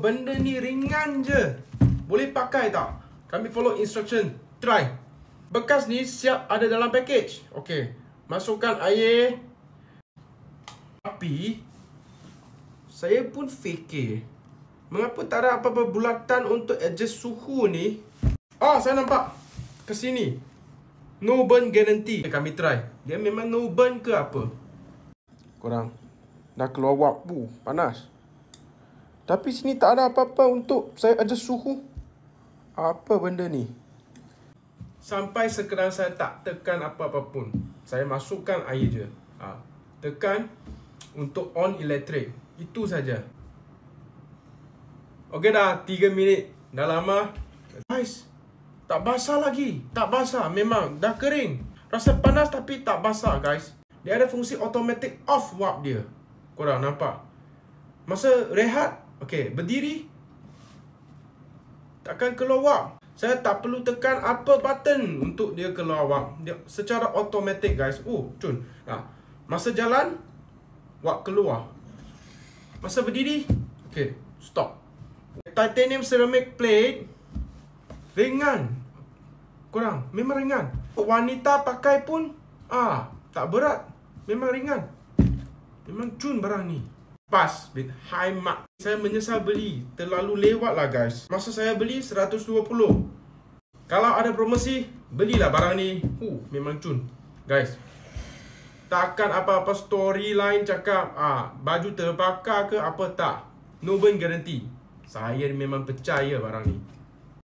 benda ni ringan je. Boleh pakai tak? Kami follow instruction. Try. Bekas ni siap ada dalam package. Okey. Masukkan air. Tapi saya pun fikir, mengapa tak ada apa-apa bulatan untuk adjust suhu ni? Saya nampak. Ke sini. No burn guarantee. Kami try. Dia memang no burn ke apa? Korang dah keluar wap. Panas. Tapi sini tak ada apa-apa untuk saya adjust suhu. Apa benda ni? Sampai sekarang saya tak tekan apa-apa pun. Saya masukkan air je. Tekan untuk on elektrik. Itu saja. Okey dah 3 minit. Dah lama. Guys, tak basah lagi. Tak basah. Memang dah kering. Rasa panas tapi tak basah guys. Dia ada fungsi automatic off wap dia. Korang nampak? Masa rehat, okey, berdiri, takkan keluar wap. Saya tak perlu tekan apa button untuk dia keluar wap. Dia secara automatic guys. Cun. Masa jalan, wap keluar. Masa berdiri, okey, stop. Titanium ceramic plate ringan. Korang, memang ringan. Wanita pakai pun tak berat. Memang ringan. Memang cun barang ni. Pas with high mark. Saya menyesal beli. Terlalu lewat lah guys. Masa saya beli 120. Kalau ada promosi, belilah barang ni. Memang cun. Guys, takkan apa-apa storyline cakap baju terbakar ke apa, tak. No burn guarantee. Saya memang percaya barang ni.